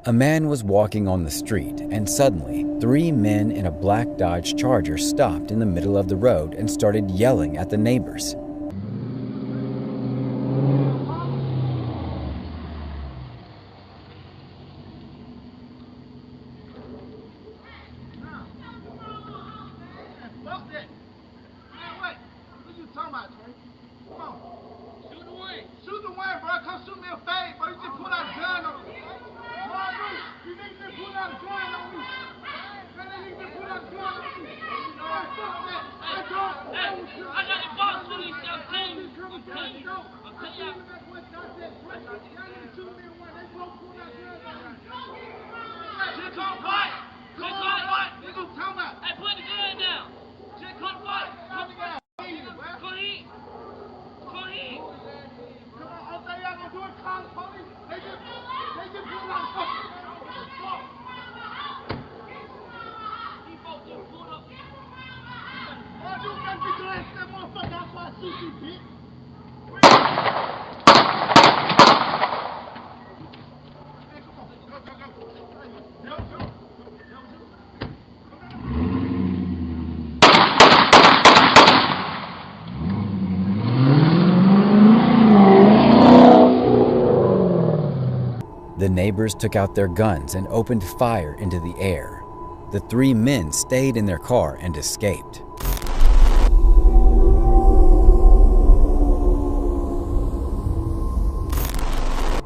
A man was walking on the street, and suddenly, 3 men in a black Dodge Charger stopped in the middle of the road and started yelling at the neighbors. The neighbors took out their guns and opened fire into the air. The 3 men stayed in their car and escaped.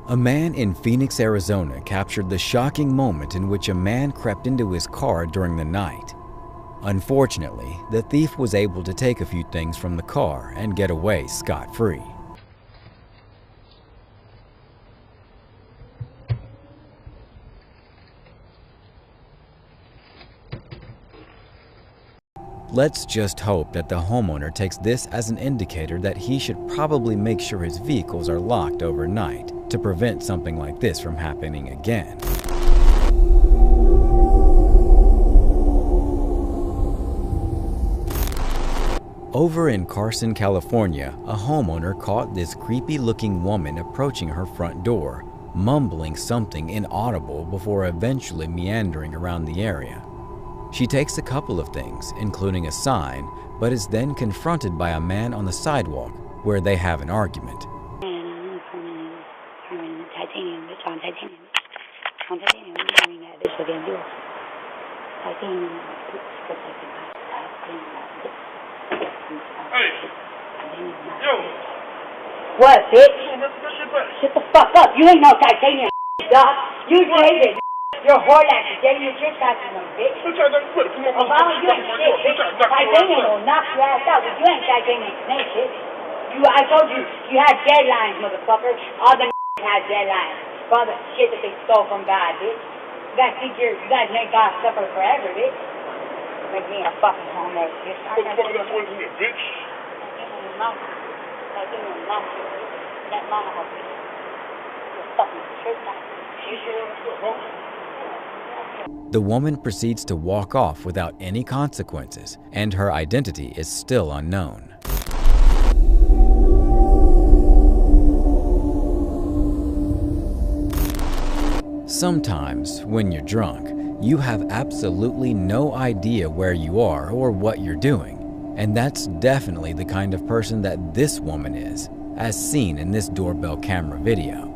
A man in Phoenix, Arizona captured the shocking moment in which a man crept into his car during the night. Unfortunately, the thief was able to take a few things from the car and get away scot-free. Let's just hope that the homeowner takes this as an indicator that he should probably make sure his vehicles are locked overnight to prevent something like this from happening again. Over in Carson, California, a homeowner caught this creepy-looking woman approaching her front door, mumbling something inaudible before eventually meandering around the area. She takes a couple of things, including a sign, but is then confronted by a man on the sidewalk where they have an argument. What, bitch? Shut the fuck up. You ain't no titanium, dog. You hated. You're whore-ass. You're just titanium, bitch. Obama, you ain't shit, bitch. Titanium will knock your ass out, but you ain't titanium, ain't shit. I told you, you had deadlines, motherfucker. All the had deadlines for all the shit that they stole from God, bitch. You guys make God suffer forever, bitch. Make me a fucking homeless, bitch. That mama has me. You're fucking shit. The woman proceeds to walk off without any consequences, and her identity is still unknown. Sometimes, when you're drunk, you have absolutely no idea where you are or what you're doing, and that's definitely the kind of person that this woman is, as seen in this doorbell camera video.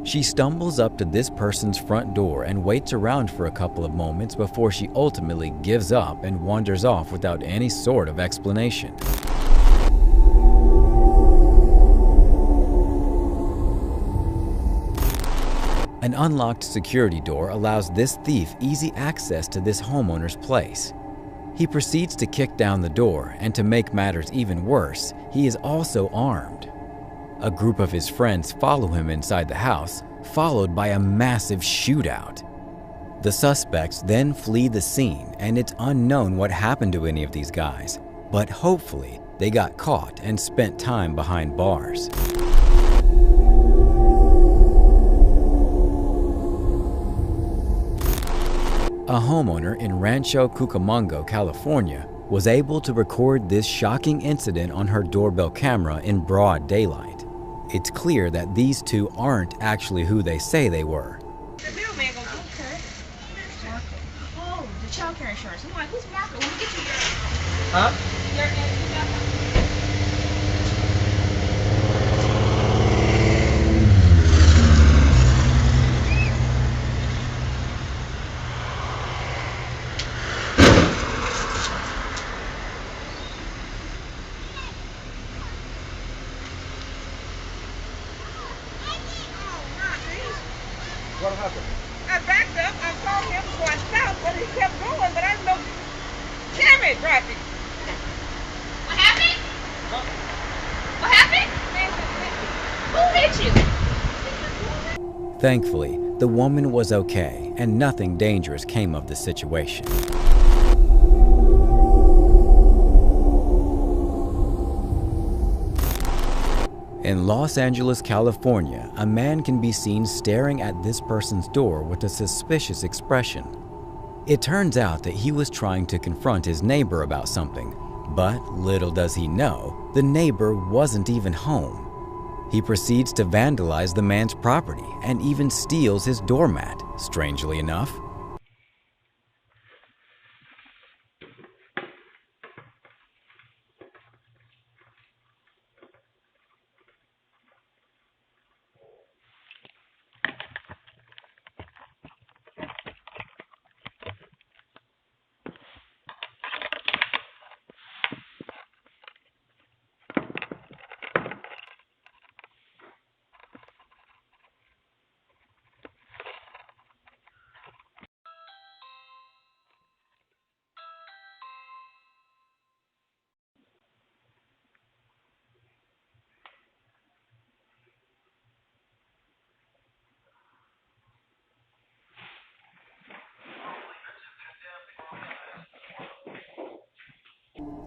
She stumbles up to this person's front door and waits around for a couple of moments before she ultimately gives up and wanders off without any sort of explanation. An unlocked security door allows this thief easy access to this homeowner's place. He proceeds to kick down the door, and to make matters even worse, he is also armed. A group of his friends follow him inside the house, followed by a massive shootout. The suspects then flee the scene, and it's unknown what happened to any of these guys, but hopefully they got caught and spent time behind bars. A homeowner in Rancho Cucamonga, California, was able to record this shocking incident on her doorbell camera in broad daylight. It's clear that these two aren't actually who they say they were. The middleman goes, okay. Marco. Oh, the child care insurance. I'm like, who's Marco? Let me get you your... Huh? What happened? I backed up. I saw him going south, but he kept going, but I didn't know. Damn it, traffic. What happened? Huh? What happened? Who hit you? Thankfully, the woman was okay and nothing dangerous came of the situation. In Los Angeles, California, a man can be seen staring at this person's door with a suspicious expression. It turns out that he was trying to confront his neighbor about something, but little does he know, the neighbor wasn't even home. He proceeds to vandalize the man's property and even steals his doormat, strangely enough.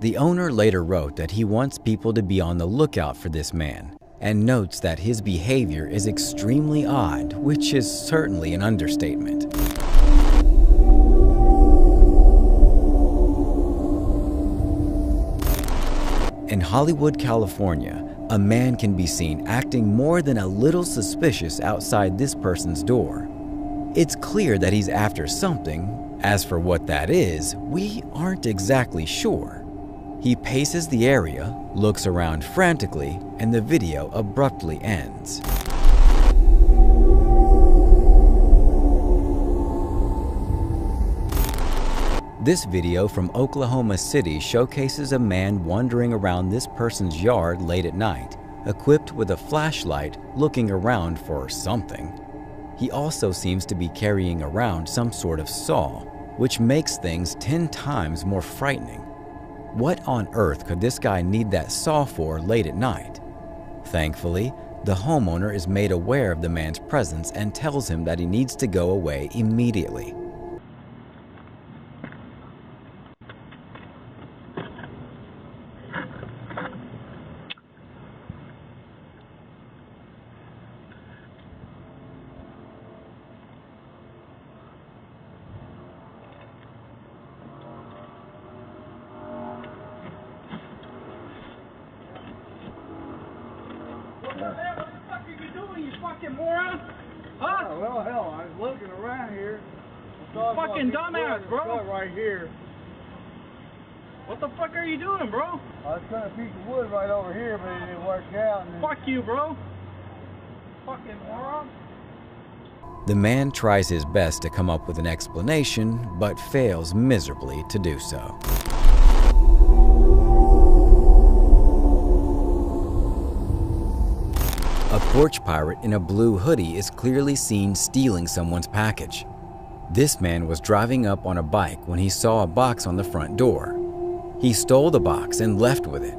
The owner later wrote that he wants people to be on the lookout for this man and notes that his behavior is extremely odd, which is certainly an understatement. In Hollywood, California, a man can be seen acting more than a little suspicious outside this person's door. It's clear that he's after something. As for what that is, we aren't exactly sure. He paces the area, looks around frantically, and the video abruptly ends. This video from Oklahoma City showcases a man wandering around this person's yard late at night, equipped with a flashlight, looking around for something. He also seems to be carrying around some sort of saw, which makes things 10 times more frightening. What on earth could this guy need that saw for late at night? Thankfully, the homeowner is made aware of the man's presence and tells him that he needs to go away immediately. What the fuck are you doing, you fucking moron? Huh? Oh, well, hell, I was looking around here. Fucking dumbass, bro. Right here. What the fuck are you doing, bro? I was trying to piece of wood right over here, but it didn't work out. And Fuck you, bro. Fucking moron. The man tries his best to come up with an explanation, but fails miserably to do so. A porch pirate in a blue hoodie is clearly seen stealing someone's package. This man was driving up on a bike when he saw a box on the front door. He stole the box and left with it.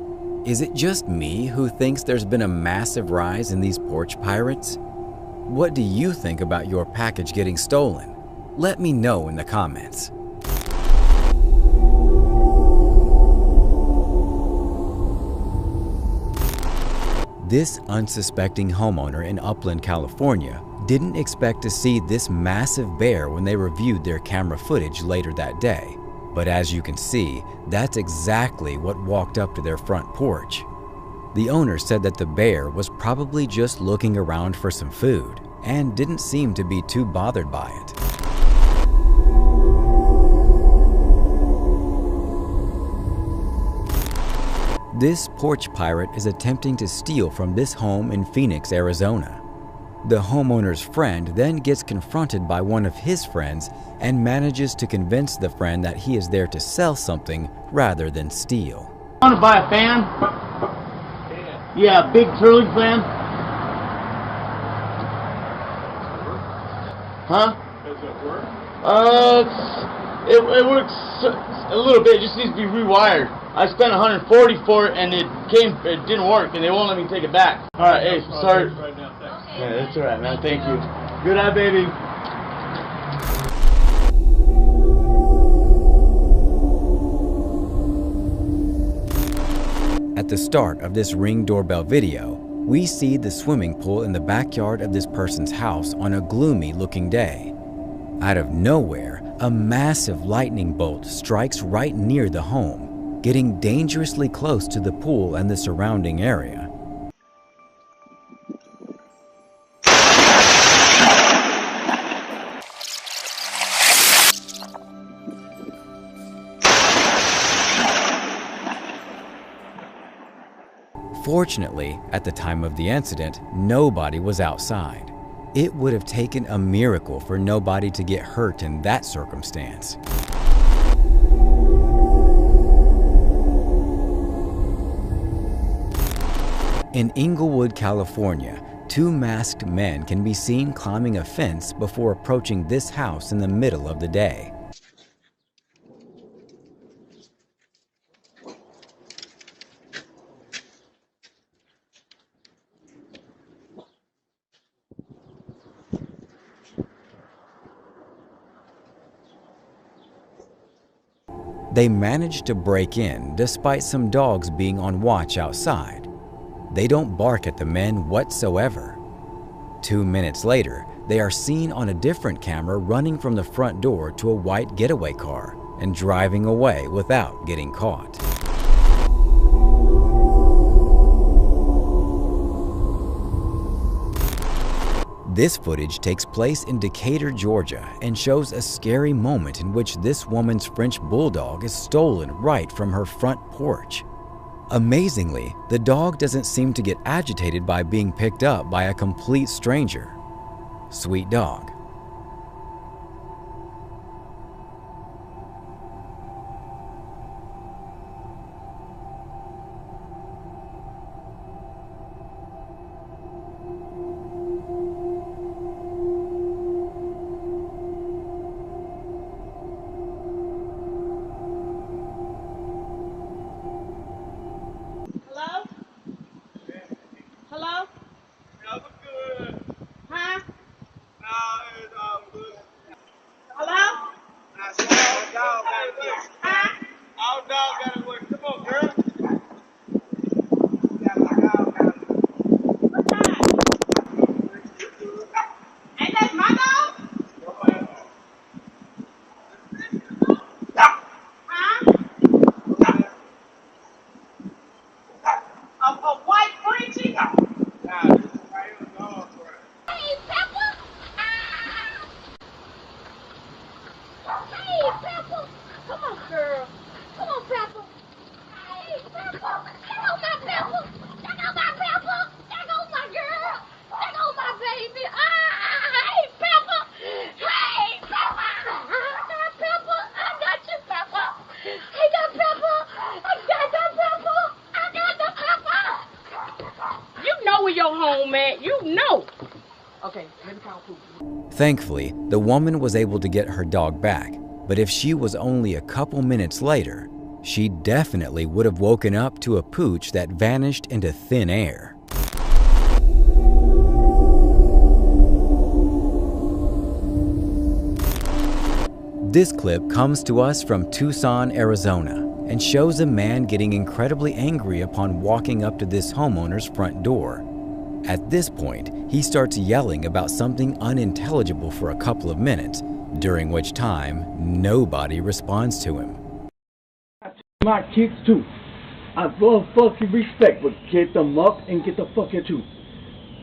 Is it just me who thinks there's been a massive rise in these porch pirates? What do you think about your package getting stolen? Let me know in the comments. This unsuspecting homeowner in Upland, California, didn't expect to see this massive bear when they reviewed their camera footage later that day. But as you can see, that's exactly what walked up to their front porch. The owner said that the bear was probably just looking around for some food and didn't seem to be too bothered by it. This porch pirate is attempting to steal from this home in Phoenix, Arizona. The homeowner's friend then gets confronted by one of his friends and manages to convince the friend that he is there to sell something rather than steal. Want to buy a fan? Yeah, big curling fan. Huh? Does it work? It works a little bit. It just needs to be rewired. I spent $140 for it, and it didn't work, and they won't let me take it back. All right, hey, sorry. Right now, thanks. Yeah, that's all right, man. Thank you. Good eye, baby. At the start of this Ring doorbell video, we see the swimming pool in the backyard of this person's house on a gloomy-looking day. Out of nowhere, a massive lightning bolt strikes right near the home, getting dangerously close to the pool and the surrounding area. Fortunately, at the time of the incident, nobody was outside. It would have taken a miracle for nobody to get hurt in that circumstance. In Inglewood, California, two masked men can be seen climbing a fence before approaching this house in the middle of the day. They managed to break in despite some dogs being on watch outside. They don't bark at the men whatsoever. 2 minutes later, they are seen on a different camera running from the front door to a white getaway car and driving away without getting caught. This footage takes place in Decatur, Georgia, and shows a scary moment in which this woman's French bulldog is stolen right from her front porch. Amazingly, the dog doesn't seem to get agitated by being picked up by a complete stranger. Sweet dog. Hello? Hello? Yeah, I'm good. Huh? Nah, it's all good. Hello? Nah, so our dog gotta work. Huh? Our dog gotta work. Come on, girl. Yeah, my dog gotta work. What time? Ain't that my dog? Huh? A white Frenchie? Nah, this is right here, dog work. Hey, Pepper! Hey, Pepper! Come on, girl. Come on, Pepper. Hey, Pepper! There goes my Pepper! There goes my Pepper! There goes my girl! There goes my baby! Hey, Pepper! Hey, Pepper! I got Pepper! I got you, Pepper! I got Pepper! I got the Pepper! I got the Pepper! You know where your home at. You know. Okay, let me call food. Thankfully, the woman was able to get her dog back, but if she was only a couple minutes later, she definitely would have woken up to a pooch that vanished into thin air. This clip comes to us from Tucson, Arizona, and shows a man getting incredibly angry upon walking up to this homeowner's front door. At this point, he starts yelling about something unintelligible for a couple of minutes, during which time nobody responds to him. My kids too. I will fucking respect, but get them up and get the fuck out too.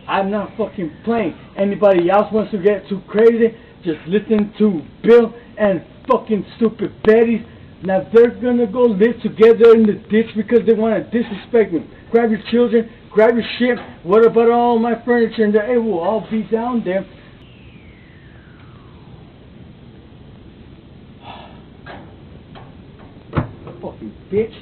I'm not fucking playing. Anybody else wants to get too crazy, just listen to Bill and fucking stupid Betty. Now they're gonna go live together in the ditch because they want to disrespect me. Grab your children, grab your shit. What about all my furniture? And it will all be down there. Fucking bitch.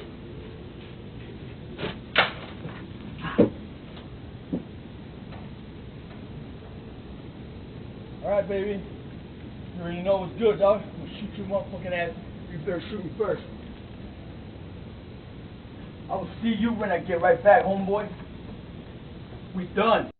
Alright, baby. You already know what's good, dog. I'm gonna shoot your motherfucking ass. You better shoot me first. I will see you when I get right back, homeboy. We done.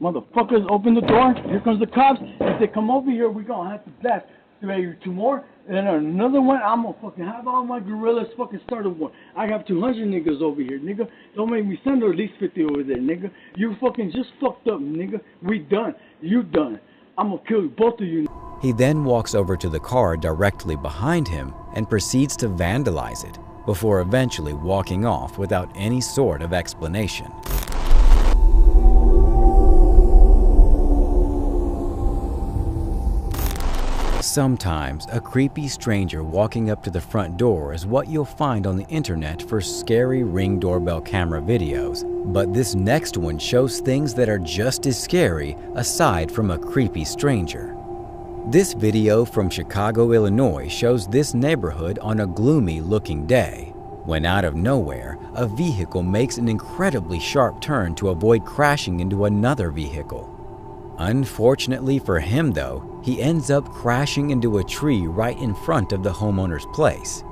Motherfuckers, open the door. Here comes the cops. If they come over here, we're gonna have to blast. Maybe 2 more, and another one. I'm gonna fucking have all my gorillas fucking start a war. I have 200 niggas over here, nigga. Don't make me send at least 50 over there, nigga. You fucking just fucked up, nigga. We done. You done. I'm gonna kill both of you. He then walks over to the car directly behind him and proceeds to vandalize it, before eventually walking off without any sort of explanation. Sometimes, a creepy stranger walking up to the front door is what you'll find on the internet for scary Ring doorbell camera videos, but this next one shows things that are just as scary aside from a creepy stranger. This video from Chicago, Illinois shows this neighborhood on a gloomy-looking day, when out of nowhere, a vehicle makes an incredibly sharp turn to avoid crashing into another vehicle. Unfortunately for him though, he ends up crashing into a tree right in front of the homeowner's place.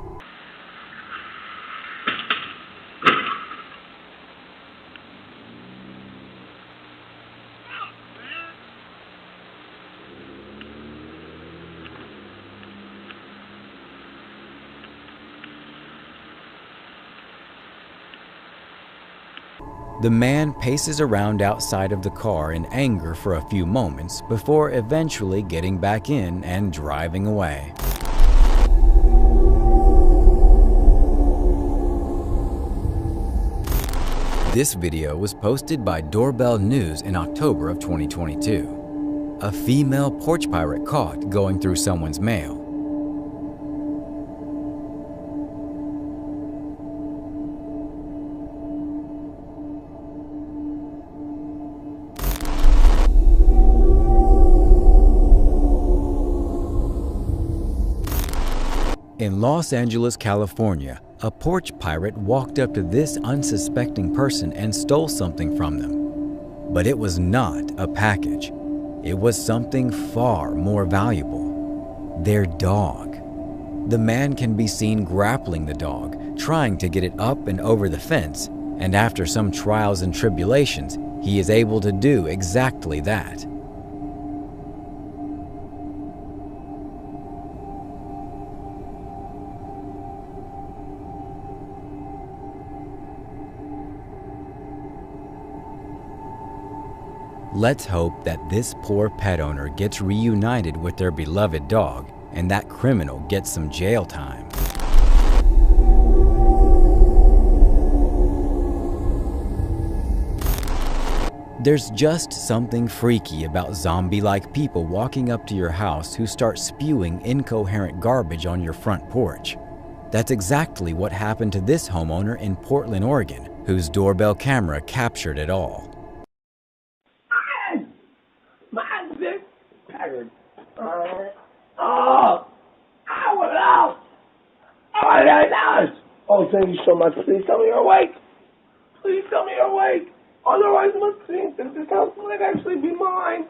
The man paces around outside of the car in anger for a few moments before eventually getting back in and driving away. This video was posted by Doorbell News in October of 2022. A female porch pirate caught going through someone's mail. In Los Angeles, California, a porch pirate walked up to this unsuspecting person and stole something from them. But it was not a package. It was something far more valuable: their dog. The man can be seen grappling the dog, trying to get it up and over the fence, and after some trials and tribulations, he is able to do exactly that. Let's hope that this poor pet owner gets reunited with their beloved dog and that criminal gets some jail time. There's just something freaky about zombie-like people walking up to your house who start spewing incoherent garbage on your front porch. That's exactly what happened to this homeowner in Portland, Oregon, whose doorbell camera captured it all. Oh, thank you so much. Please tell me you're awake. Please tell me you're awake. Otherwise, let's think that this house might actually be mine.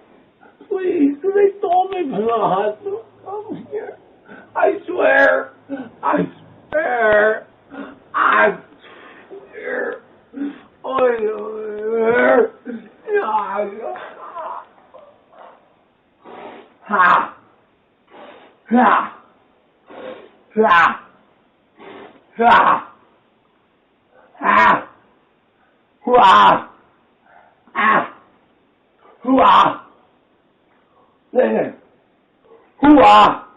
Please, because they stole me from the hospital. Come here. I swear. I swear. I swear. I swear. Ha. Ha. Ha. Ha. Ha. Hoo-ah! Ah! Hoo-ah! There. Hoo-ah!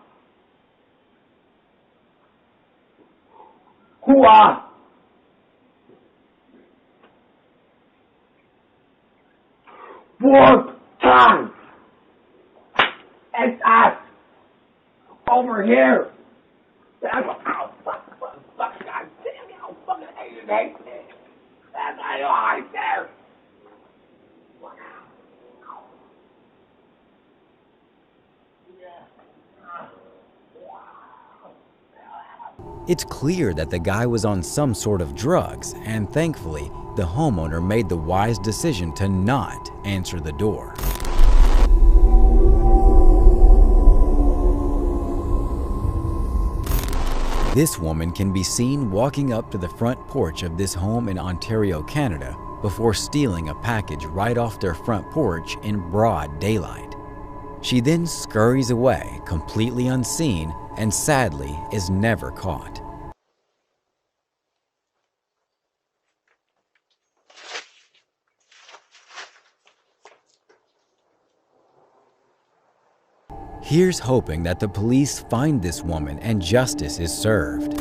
Hoo-ah! Four times! It's us! Over here! That's what, ow, fuck, God damn it, I'll fucking hate it. That's right there! It's clear that the guy was on some sort of drugs, and thankfully, the homeowner made the wise decision to not answer the door. This woman can be seen walking up to the front porch of this home in Ontario, Canada, before stealing a package right off their front porch in broad daylight. She then scurries away, completely unseen, and sadly is never caught. Here's hoping that the police find this woman and justice is served.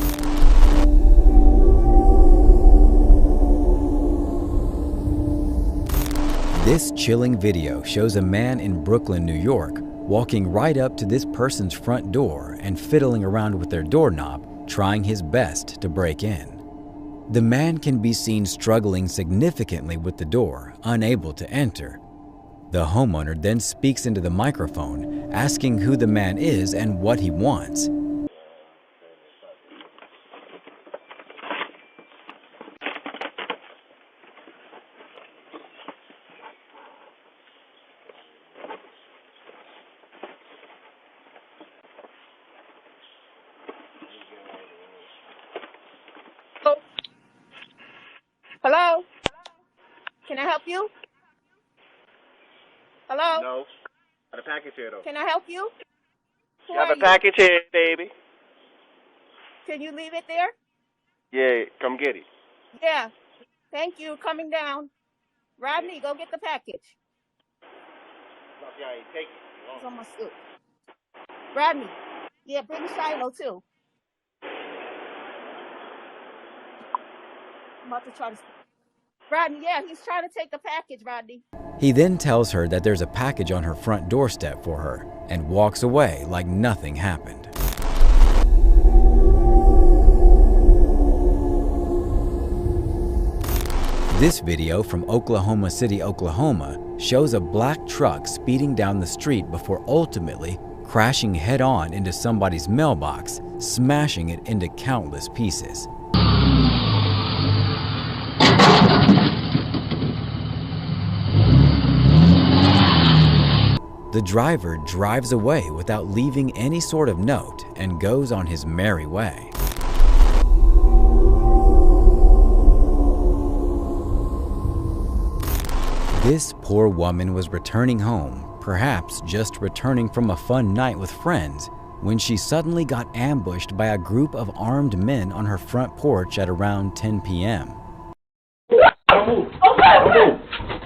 This chilling video shows a man in Brooklyn, New York, walking right up to this person's front door and fiddling around with their doorknob, trying his best to break in. The man can be seen struggling significantly with the door, unable to enter. The homeowner then speaks into the microphone, asking who the man is and what he wants. Hello? Can I help you? Hello? No. Got a package here, though. Can I help you? Who Got are a package here, baby. Can you leave it there? Yeah, come get it. Yeah. Thank you. Coming down. Rodney, go get the package. Yeah, take it. It's on my suit. Rodney. Yeah, bring Shiloh too. I'm about to try to... Rodney, yeah, he's trying to take the package, Rodney. He then tells her that there's a package on her front doorstep for her and walks away like nothing happened. This video from Oklahoma City, Oklahoma shows a black truck speeding down the street before ultimately crashing head-on into somebody's mailbox, smashing it into countless pieces. The driver drives away without leaving any sort of note and goes on his merry way. This poor woman was returning home, perhaps just returning from a fun night with friends, when she suddenly got ambushed by a group of armed men on her front porch at around 10 p.m. Don't move. Okay. Don't move.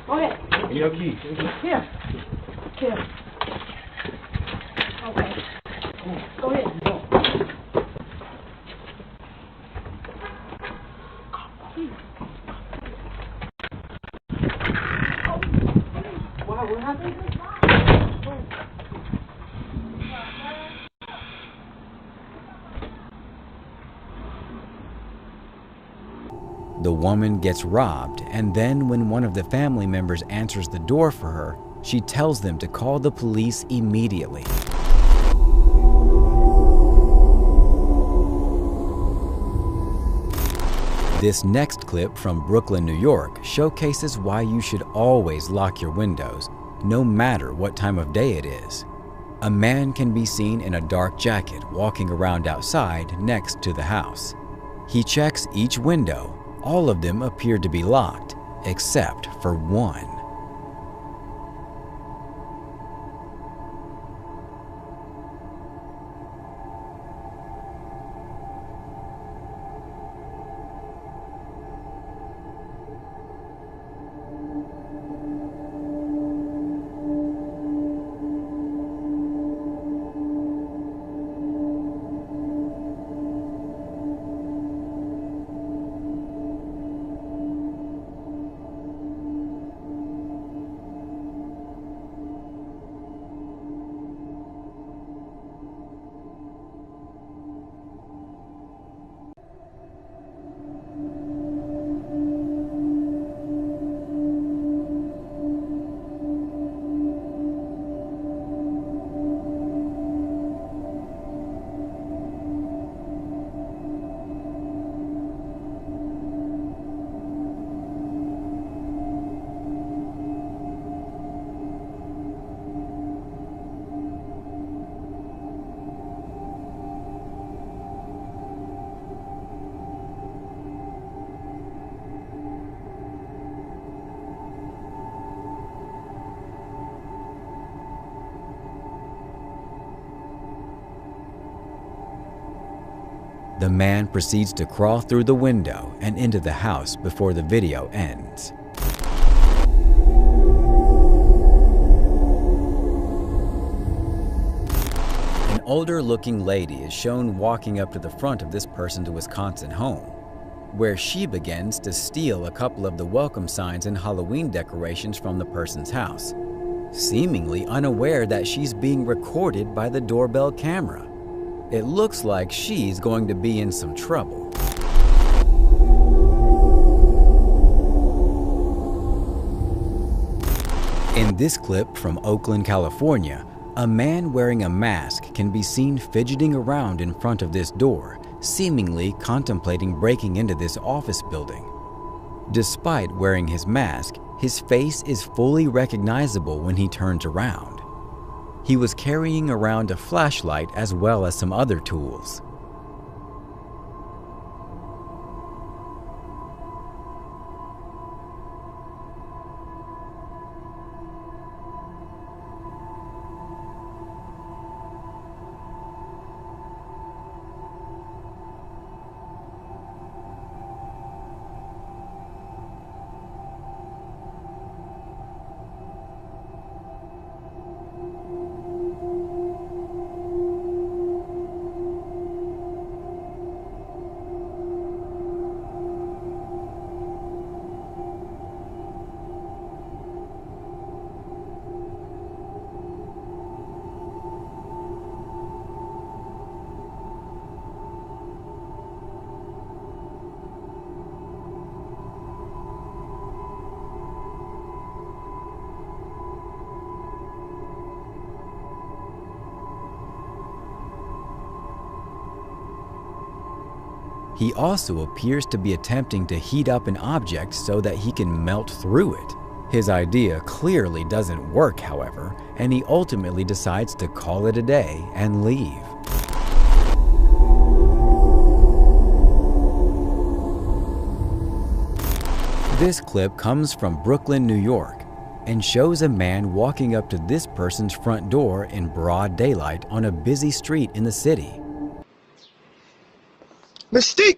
Go ahead. Give me your keys. Here. Here. Okay. Go ahead. Wow, what happened? The woman gets robbed, and then when one of the family members answers the door for her, she tells them to call the police immediately. This next clip from Brooklyn, New York showcases why you should always lock your windows, no matter what time of day it is. A man can be seen in a dark jacket walking around outside next to the house. He checks each window. All of them appear to be locked, except for one. The man proceeds to crawl through the window and into the house before the video ends. An older-looking lady is shown walking up to the front of this person's Wisconsin home, where she begins to steal a couple of the welcome signs and Halloween decorations from the person's house, seemingly unaware that she's being recorded by the doorbell camera. It looks like she's going to be in some trouble. In this clip from Oakland, California, a man wearing a mask can be seen fidgeting around in front of this door, seemingly contemplating breaking into this office building. Despite wearing his mask, his face is fully recognizable when he turns around. He was carrying around a flashlight as well as some other tools. He also appears to be attempting to heat up an object so that he can melt through it. His idea clearly doesn't work, however, and he ultimately decides to call it a day and leave. This clip comes from Brooklyn, New York, and shows a man walking up to this person's front door in broad daylight on a busy street in the city. Mystique!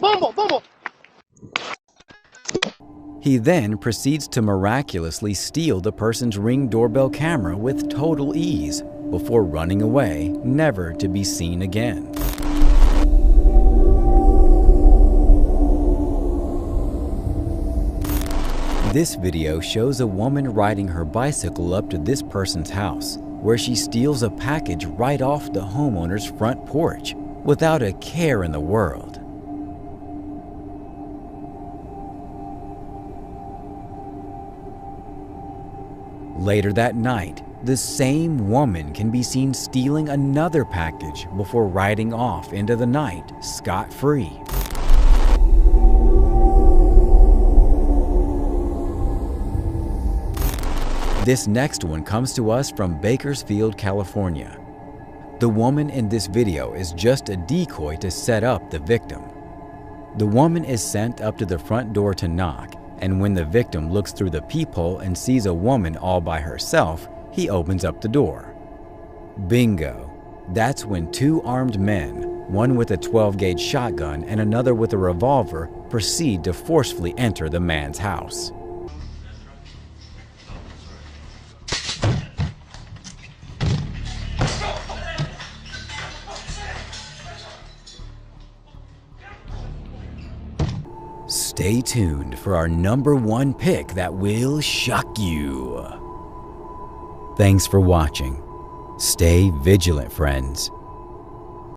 Vamos! He then proceeds to miraculously steal the person's Ring doorbell camera with total ease before running away, never to be seen again. This video shows a woman riding her bicycle up to this person's house, where she steals a package right off the homeowner's front porch without a care in the world. Later that night, the same woman can be seen stealing another package before riding off into the night scot-free. This next one comes to us from Bakersfield, California. The woman in this video is just a decoy to set up the victim. The woman is sent up to the front door to knock, and when the victim looks through the peephole and sees a woman all by herself, he opens up the door. Bingo! That's when two armed men, one with a 12-gauge shotgun and another with a revolver, proceed to forcefully enter the man's house. Stay tuned for our #1 pick that will shock you. Thanks for watching. Stay vigilant, friends.